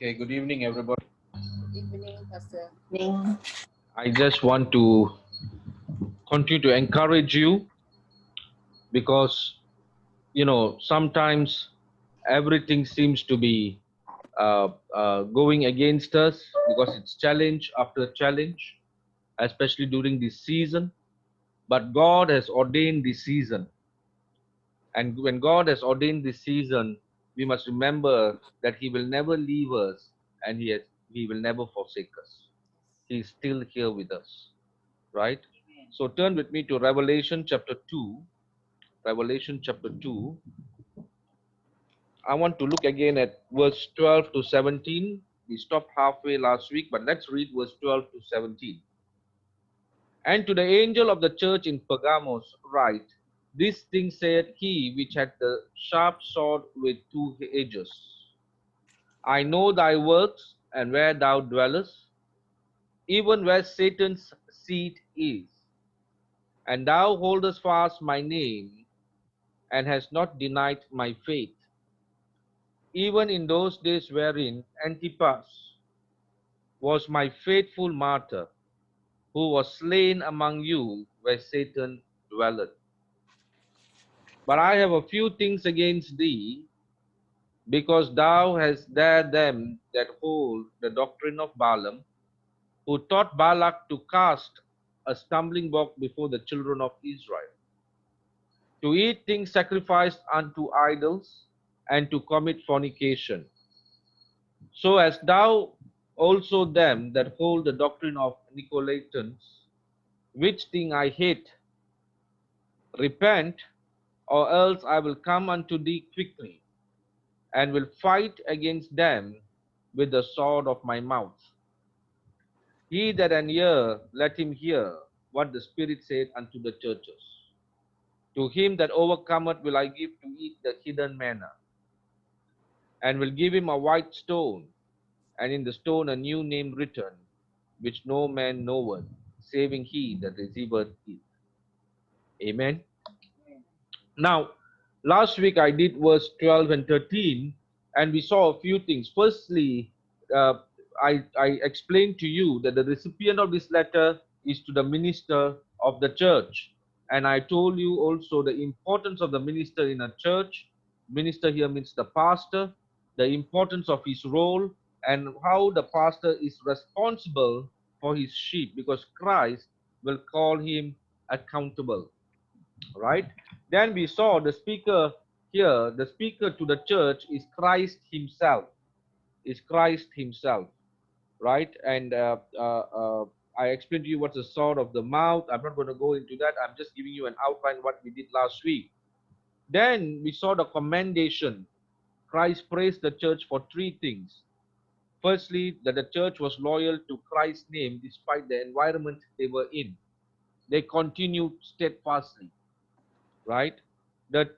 Okay, good evening, everybody. Evening, Pastor. Evening. I just want to continue to encourage you because, sometimes everything seems to be going against us because it's challenge after challenge, especially during this season. But God has ordained this season. And when God has ordained this season, we must remember that He will never leave us and He will never forsake us. He is still here with us. Right? So turn with me to Revelation chapter 2. Revelation chapter 2. I want to look again at verse 12 to 17. We stopped halfway last week, but let's read verse 12 to 17. And to the angel of the church in Pergamos write, this thing saith he which had the sharp sword with two edges. I know thy works and where thou dwellest, even where Satan's seat is. And thou holdest fast my name, and hast not denied my faith, even in those days wherein Antipas was my faithful martyr, who was slain among you where Satan dwelleth. But I have a few things against thee, because thou hast dared them that hold the doctrine of Balaam, who taught Balak to cast a stumbling block before the children of Israel, to eat things sacrificed unto idols, and to commit fornication. So as thou also them that hold the doctrine of Nicolaitans, which thing I hate, repent, or else I will come unto thee quickly, and will fight against them with the sword of my mouth. He that an ear, let him hear what the Spirit saith unto the churches. To him that overcometh will I give to eat the hidden manna, and will give him a white stone, and in the stone a new name written, which no man knoweth, saving he that receiveth it. Amen. Now, last week I did verse 12 and 13, and we saw a few things. Firstly, uh, I explained to you that the recipient of this letter is to the minister of the church. And I told you also the importance of the minister in a church. Minister here means the pastor, the importance of his role, and how the pastor is responsible for his sheep because Christ will call him accountable. Right? Then we saw the speaker here, the speaker to the church is Christ himself, is Christ himself, right? And I explained to you what's the sword of the mouth. I'm not going to go into that. I'm just giving you an outline what we did last week. Then we saw the commendation. Christ praised the church for three things. Firstly, that the church was loyal to Christ's name despite the environment they were in. They continued steadfastly, right? That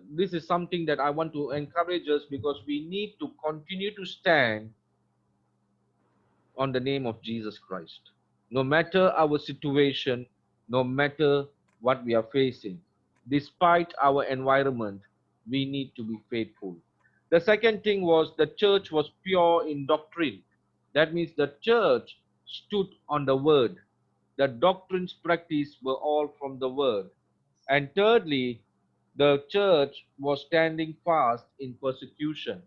this is something that I want to encourage us because we need to continue to stand on the name of Jesus Christ. No matter our situation, no matter what we are facing, despite our environment, we need to be faithful. The second thing was the church was pure in doctrine. That means the church stood on the word. The doctrines practiced were all from the word. And thirdly, the church was standing fast in persecution,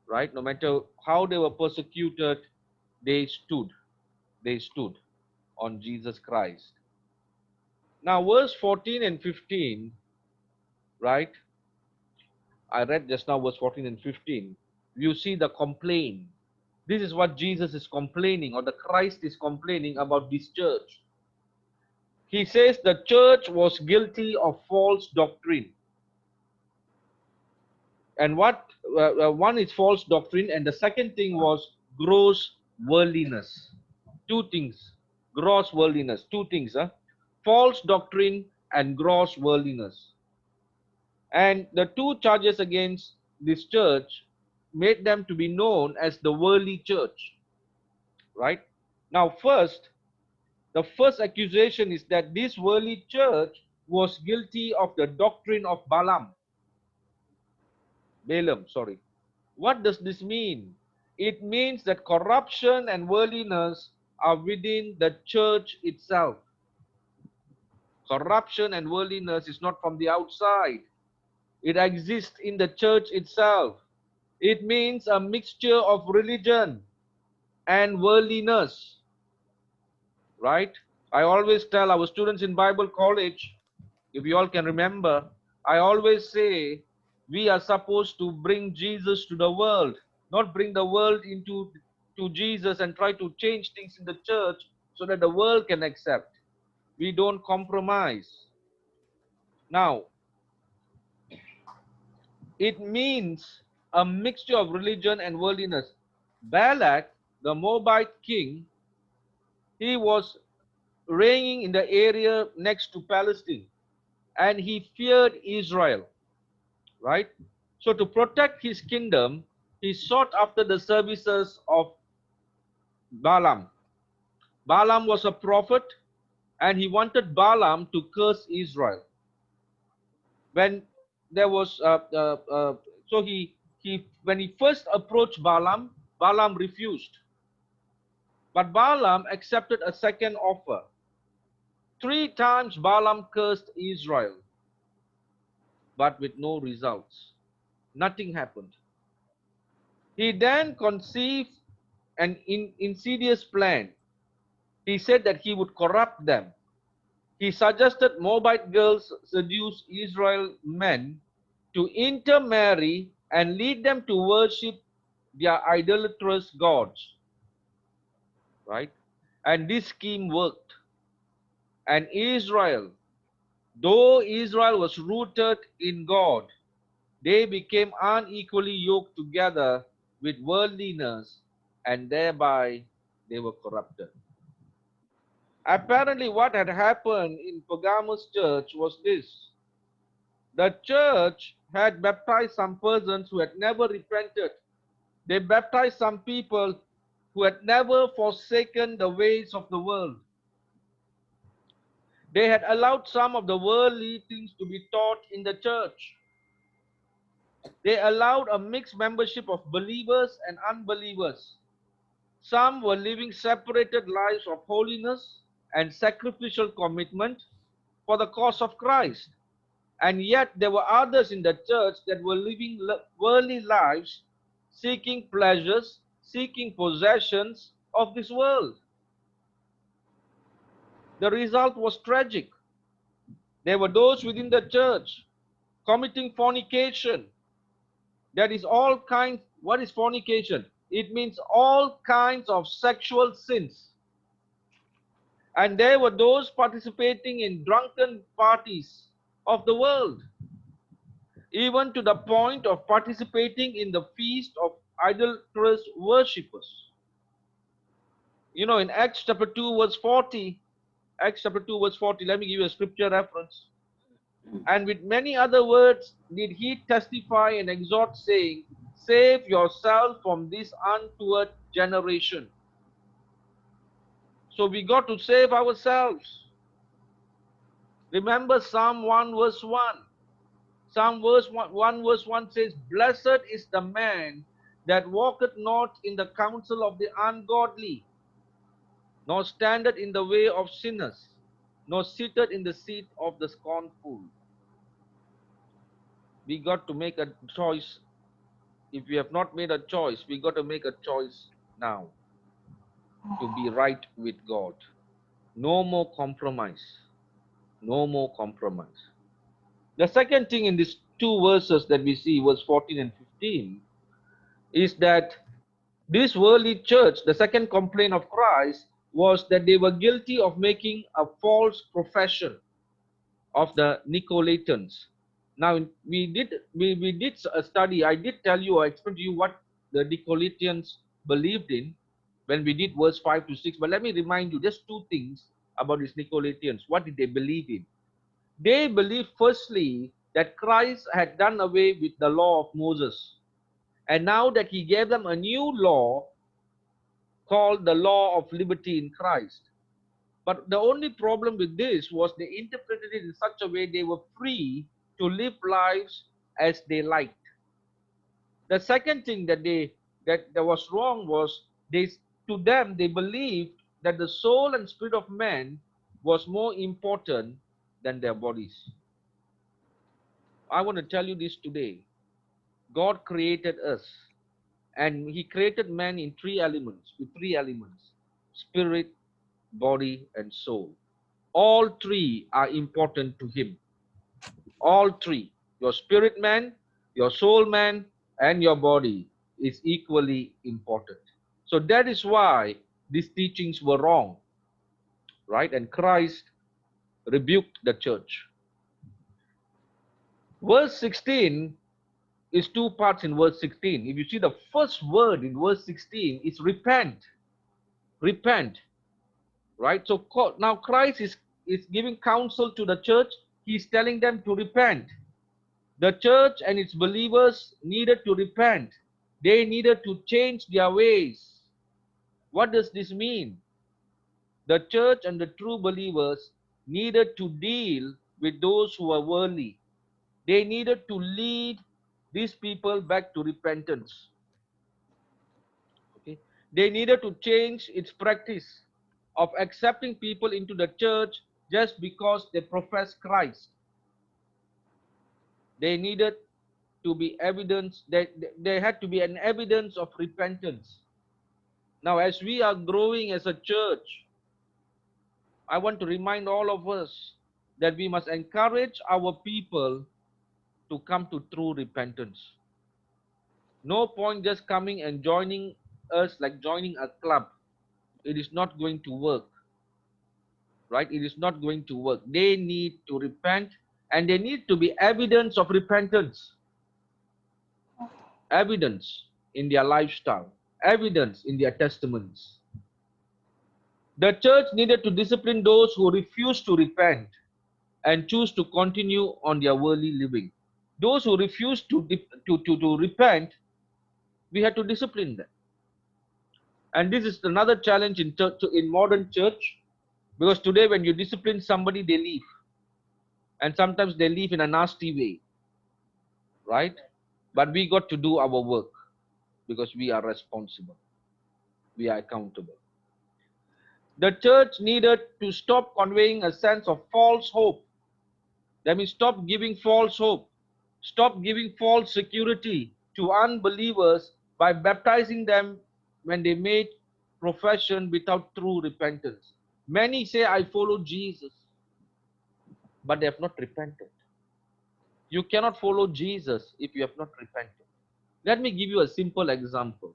right? No matter how they were persecuted, they stood. They stood on Jesus Christ. Now, verse 14 and 15, right? I read just now verse 14 and 15. You see the complaint. This is what Jesus is complaining, or the Christ is complaining about this church. He says the church was guilty of false doctrine. And what one is false doctrine, and the second thing was gross worldliness. Two things, gross worldliness. Two things, false doctrine and gross worldliness. And the two charges against this church made them to be known as the worldly church. Right now, the first accusation is that this worldly church was guilty of the doctrine of Balaam. Balaam, sorry. What does this mean? It means that corruption and worldliness are within the church itself. Corruption and worldliness is not from the outside. It exists in the church itself. It means a mixture of religion and worldliness, right? I always tell our students in Bible college, if you all can remember, I always say we are supposed to bring Jesus to the world, not bring the world into to Jesus and try to change things in the church so that the world can accept. We don't compromise. Now, it means a mixture of religion and worldliness. Balak, the Moabite king, he was reigning in the area next to Palestine and he feared Israel, right? So, to protect his kingdom, he sought after the services of Balaam. Balaam was a prophet and he wanted Balaam to curse Israel. When there was, so when he first approached Balaam, Balaam refused. But Balaam accepted a second offer. 3 times Balaam cursed Israel, but with no results. Nothing happened. He then conceived an insidious plan. He said that he would corrupt them. He suggested Moabite girls seduce Israel men to intermarry and lead them to worship their idolatrous gods. Right? And this scheme worked. And Israel, though Israel was rooted in God, they became unequally yoked together with worldliness, and thereby they were corrupted. Apparently, what had happened in Pergamos church was this. The church had baptized some persons who had never repented. They baptized some people who had never forsaken the ways of the world. They had allowed some of the worldly things to be taught in the church. They allowed a mixed membership of believers and unbelievers. Some were living separated lives of holiness and sacrificial commitment for the cause of Christ. And yet there were others in the church that were living worldly lives, seeking pleasures, seeking possessions of this world. The result was tragic. There were those within the church committing fornication. That is all kinds. What is fornication? It means all kinds of sexual sins. And there were those participating in drunken parties of the world, even to the point of participating in the feast of idolatrous worshippers. You know, in Acts chapter 2, verse 40, Acts chapter 2, verse 40, let me give you a scripture reference. And with many other words did he testify and exhort, saying, save yourself from this untoward generation. So we got to save ourselves. Remember Psalm 1 verse 1. Psalm 1 verse 1 says, blessed is the man that walketh not in the counsel of the ungodly, nor standeth in the way of sinners, nor sitteth in the seat of the scornful. We got to make a choice. If we have not made a choice, we got to make a choice now to be right with God. No more compromise. No more compromise. The second thing in these two verses that we see, verse 14 and 15, is that this worldly church, the second complaint of Christ was that they were guilty of making a false profession of the Nicolaitans. Now, we did a study. I did tell you, I explained to you what the Nicolaitans believed in when we did verse 5 to 6. But let me remind you just two things about these Nicolaitans. What did they believe in? They believed, firstly, that Christ had done away with the law of Moses. And now that he gave them a new law called the law of liberty in Christ. But the only problem with this was they interpreted it in such a way they were free to live lives as they liked. The second thing that they that was wrong was they to them they believed that the soul and spirit of man was more important than their bodies. I want to tell you this today. God created us, and He created man in three elements: spirit, body, and soul. All three are important to Him. All three. Your spirit man, your soul man, and your body is equally important. So that is why these teachings were wrong, right? And Christ rebuked the church. Verse 16 is two parts in verse 16. If you see the first word in verse 16 is repent. Repent. Right? So now Christ is giving counsel to the church. He's telling them to repent. The church and its believers needed to repent. They needed to change their ways. What does this mean? The church and the true believers needed to deal with those who are worldly. They needed to lead these people back to repentance. Okay? They needed to change its practice of accepting people into the church just because they profess Christ. They needed to be evidence that there had to be an evidence of repentance. Now, as we are growing as a church, I want to remind all of us that we must encourage our people to come to true repentance. No point just coming and joining us like joining a club. It is not going to work, right? It is not going to work. They need to repent, and there need to be evidence of repentance. Evidence in their lifestyle, evidence in their testimonies. The church needed to discipline those who refuse to repent and choose to continue on their worldly living. Those who refuse to repent, we had to discipline them. And this is another challenge in church, in modern church, because today when you discipline somebody, they leave. And sometimes they leave in a nasty way, right? But we got to do our work because we are responsible. We are accountable. The church needed to stop conveying a sense of false hope. That means stop giving false hope. Stop giving false security to unbelievers by baptizing them when they made profession without true repentance. Many say, I follow Jesus, but they have not repented. You cannot follow Jesus if you have not repented. Let me give you a simple example.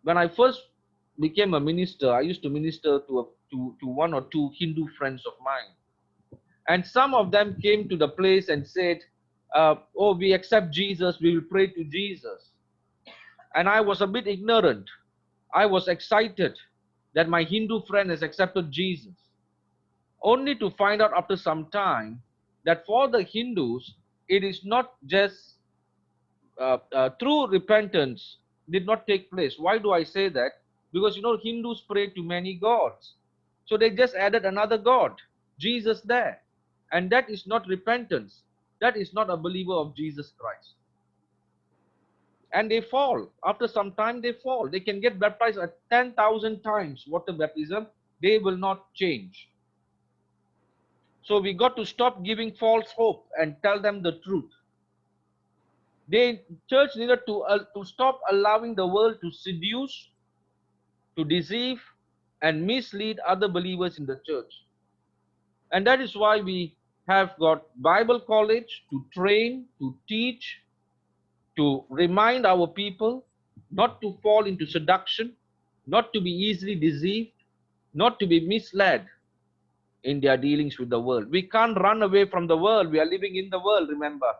When I first became a minister, I used to minister to one or two Hindu friends of mine. And some of them came to the place and said, oh, we accept Jesus, we will pray to Jesus. And I was a bit ignorant. I was excited that my Hindu friend has accepted Jesus. Only to find out after some time that for the Hindus, it is not just true repentance did not take place. Why do I say that? Because Hindus pray to many gods. So they just added another god, Jesus there. And that is not repentance. That is not a believer of Jesus Christ. And they fall. After some time, they fall. They can get baptized 10,000 times water baptism. They will not change. So we got to stop giving false hope and tell them the truth. The church needed to stop allowing the world to seduce, to deceive, and mislead other believers in the church. And that is why we have got Bible college to train, to teach, to remind our people not to fall into seduction, not to be easily deceived, not to be misled in their dealings with the world. We can't run away from the world. We are living in the world, remember.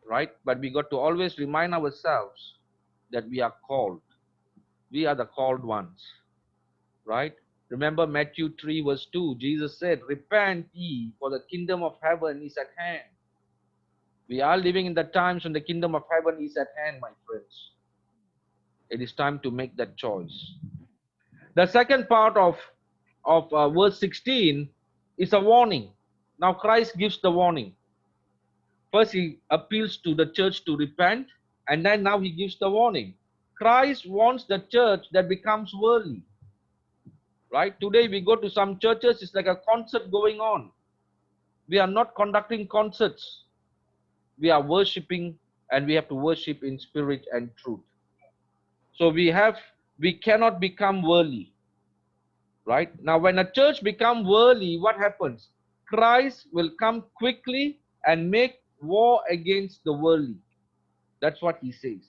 Right? But we got to always remind ourselves that we are called. We are the called ones. Right? Remember Matthew 3 verse 2. Jesus said, repent ye, for the kingdom of heaven is at hand. We are living in the times when the kingdom of heaven is at hand, my friends. It is time to make that choice. The second part of verse 16 is a warning. Now Christ gives the warning. First, he appeals to the church to repent. And then now he gives the warning. Christ wants the church that becomes worldly. Right? Today we go to some churches, it's like a concert going on. We are not conducting concerts. We are worshipping, and we have to worship in spirit and truth. So we cannot become worldly. Right? Now when a church becomes worldly, what happens? Christ will come quickly and make war against the worldly. That's what he says.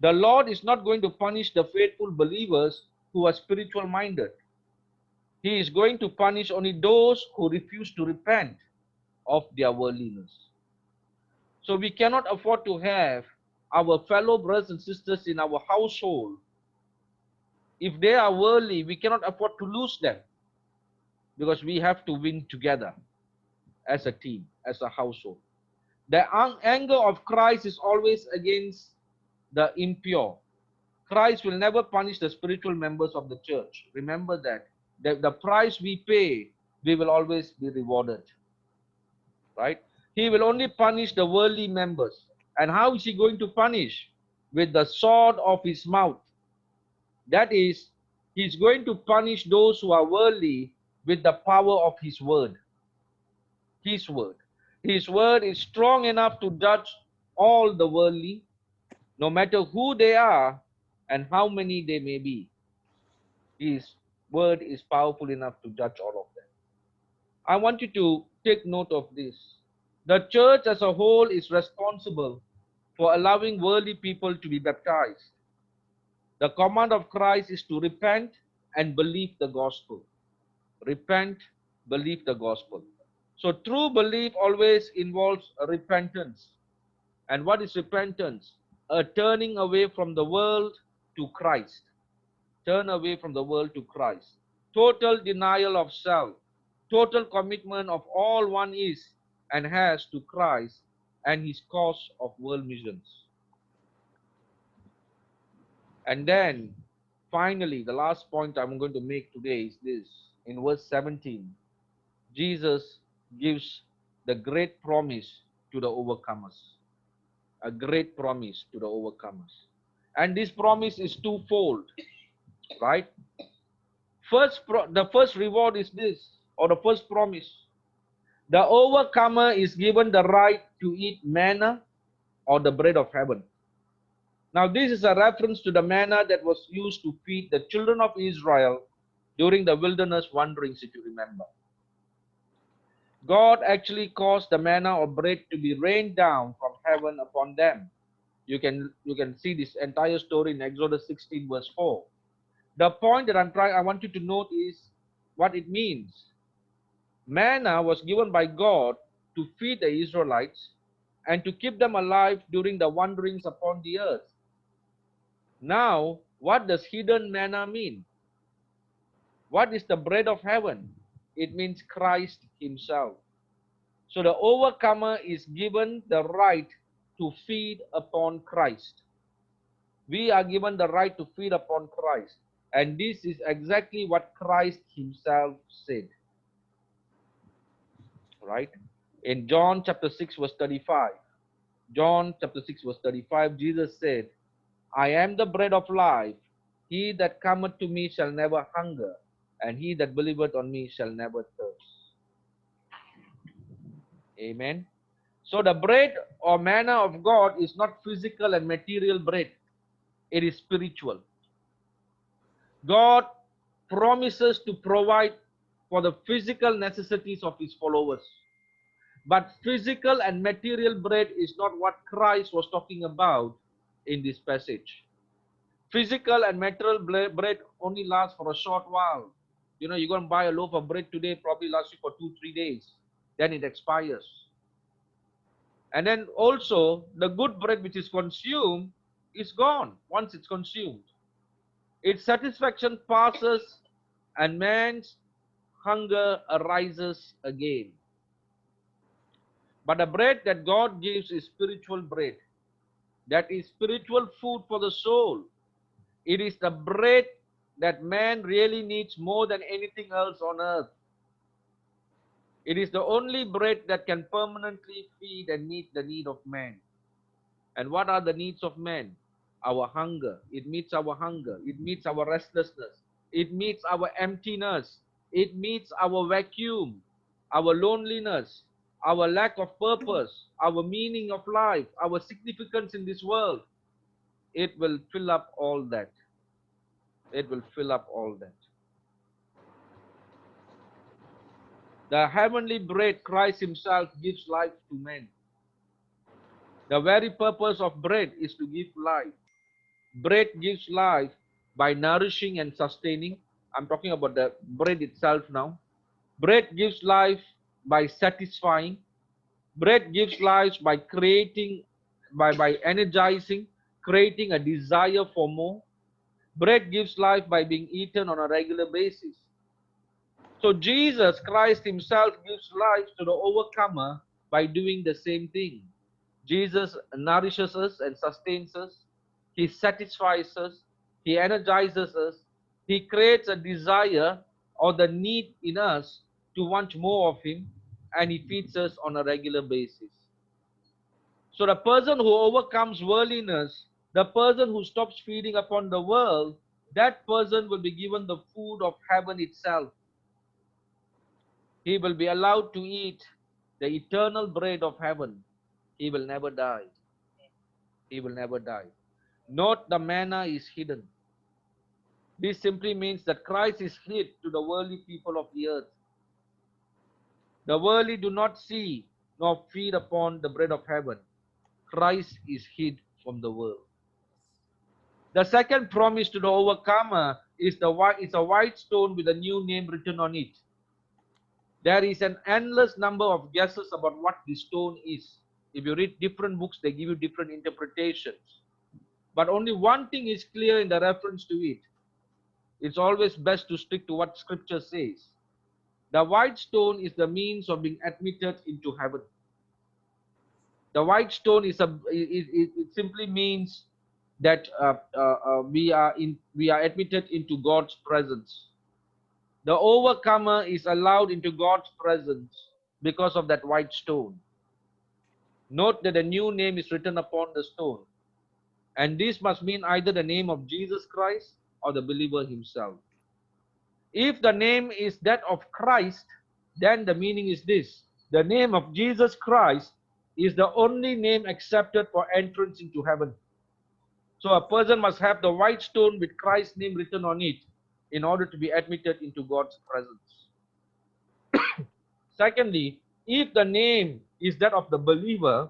The Lord is not going to punish the faithful believers who are spiritual minded. He is going to punish only those who refuse to repent of their worldliness. So we cannot afford to have our fellow brothers and sisters in our household. If they are worldly, we cannot afford to lose them, because we have to win together as a team, as a household. The anger of Christ is always against the impure. Christ will never punish the spiritual members of the church. Remember that. The price we pay, we will always be rewarded. Right? He will only punish the worldly members. And how is he going to punish? With the sword of his mouth. That is, he's going to punish those who are worldly with the power of his word. His word. His word is strong enough to judge all the worldly, no matter who they are and how many they may be. His word is powerful enough to judge all of them. I want you to take note of this. The church as a whole is responsible for allowing worldly people to be baptized. The command of Christ is to repent and believe the gospel. Repent, believe the gospel. So true belief always involves repentance. And what is repentance? A turning away from the world to Christ. Turn away from the world to Christ. Total denial of self. Total commitment of all one is and has to Christ and his cause of world missions. And then, finally, the last point I'm going to make today is this. In verse 17, Jesus gives the great promise to the overcomers. A great promise to the overcomers. And this promise is twofold, right? The first reward is this, or the first promise. The overcomer is given the right to eat manna or the bread of heaven. Now, this is a reference to the manna that was used to feed the children of Israel during the wilderness wanderings, if you remember. God actually caused the manna or bread to be rained down from heaven upon them. You can see this entire story in Exodus 16 verse 4. The point that I want you to note is what it means. Manna was given by God to feed the Israelites and to keep them alive during the wanderings upon the earth. Now, what does hidden manna mean? What is the bread of heaven? It means Christ himself. So the overcomer is given the right to feed upon Christ. We are given the right to feed upon Christ. And this is exactly what Christ himself said. Right? In John chapter 6 verse 35. John chapter 6 verse 35, Jesus said, I am the bread of life. He that cometh to me shall never hunger, and he that believeth on me shall never thirst. Amen. So the bread or manna of God is not physical and material bread. It is spiritual. God promises to provide for the physical necessities of his followers. But physical and material bread is not what Christ was talking about in this passage. Physical and material bread only lasts for a short while. You know, you're going to buy a loaf of bread today, probably lasts you for 2-3 days. Then it expires. And then also, the good bread which is consumed is gone once it's consumed. Its satisfaction passes and man's hunger arises again. But the bread that God gives is spiritual bread. That is spiritual food for the soul. It is the bread that man really needs more than anything else on earth. It is the only bread that can permanently feed and meet the need of man. And what are the needs of man? Our hunger. It meets our hunger. It meets our restlessness. It meets our emptiness. It meets our vacuum, our loneliness, our lack of purpose, our meaning of life, our significance in this world. It will fill up all that. It will fill up all that. The heavenly bread, Christ Himself, gives life to men. The very purpose of bread is to give life. Bread gives life by nourishing and sustaining. I'm talking about the bread itself now. Bread gives life by satisfying. Bread gives life by creating, by energizing, creating a desire for more. Bread gives life by being eaten on a regular basis. So Jesus Christ Himself gives life to the overcomer by doing the same thing. Jesus nourishes us and sustains us. He satisfies us. He energizes us. He creates a desire or the need in us to want more of Him, and He feeds us on a regular basis. So the person who overcomes worldliness, the person who stops feeding upon the world, that person will be given the food of heaven itself. He will be allowed to eat the eternal bread of heaven. He will never die. He will never die. Note the manna is hidden. This simply means that Christ is hid to the worldly people of the earth. The worldly do not see nor feed upon the bread of heaven. Christ is hid from the world. The second promise to the overcomer is a white stone with a new name written on it. There is an endless number of guesses about what this stone is. If you read different books, they give you different interpretations. But only one thing is clear in the reference to it. It's always best to stick to what Scripture says. The white stone is the means of being admitted into heaven. The white stone it simply means that we are admitted into God's presence. The overcomer is allowed into God's presence because of that white stone. Note that a new name is written upon the stone, and this must mean either the name of Jesus Christ or the believer himself. If the name is that of Christ, then the meaning is this: the name of Jesus Christ is the only name accepted for entrance into heaven. So a person must have the white stone with Christ's name written on it in order to be admitted into God's presence. Secondly, if the name is that of the believer,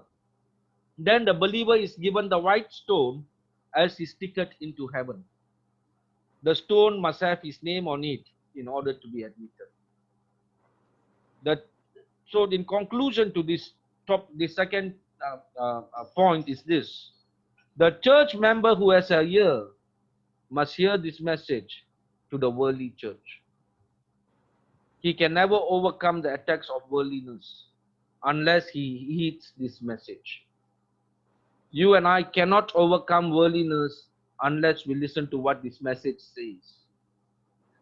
then the believer is given the white stone as his ticket into heaven. The stone must have his name on it in order to be admitted. That, so in conclusion to the second point is this: the church member who has a ear must hear this message to the worldly church. He can never overcome the attacks of worldliness unless he heeds this message. You and I cannot overcome worldliness unless we listen to what this message says.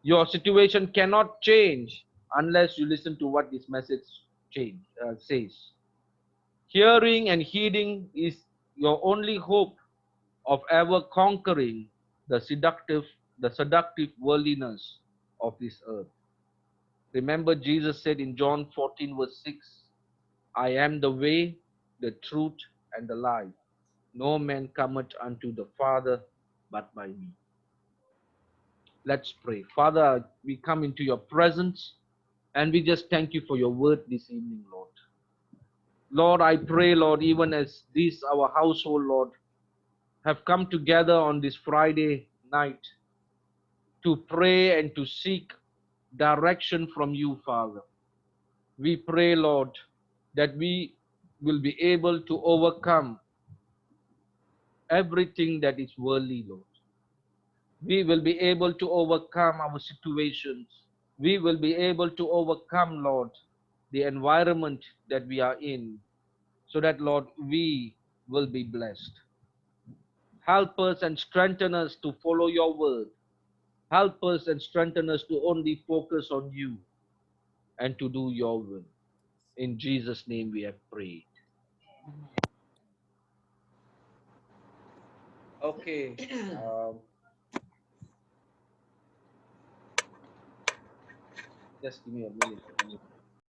Your situation cannot change unless you listen to what this message says. Hearing and heeding is your only hope of ever conquering the seductive worldliness of this earth. Remember, Jesus said in John 14, verse 6, I am the way, the truth, and the life. No man cometh unto the Father but by me. Let's pray. Father, we come into your presence and we just thank you for your word this evening, Lord. Lord, I pray, Lord, even as this, our household, Lord, have come together on this Friday night to pray and to seek direction from you, Father. We pray, Lord, that we will be able to overcome everything that is worldly, Lord. We will be able to overcome our situations. We will be able to overcome, Lord, the environment that we are in, so that, Lord, we will be blessed. Help us and strengthen us to follow your word. Help us and strengthen us to only focus on you and to do your will. In Jesus' name we have prayed. Okay. Just give me a minute.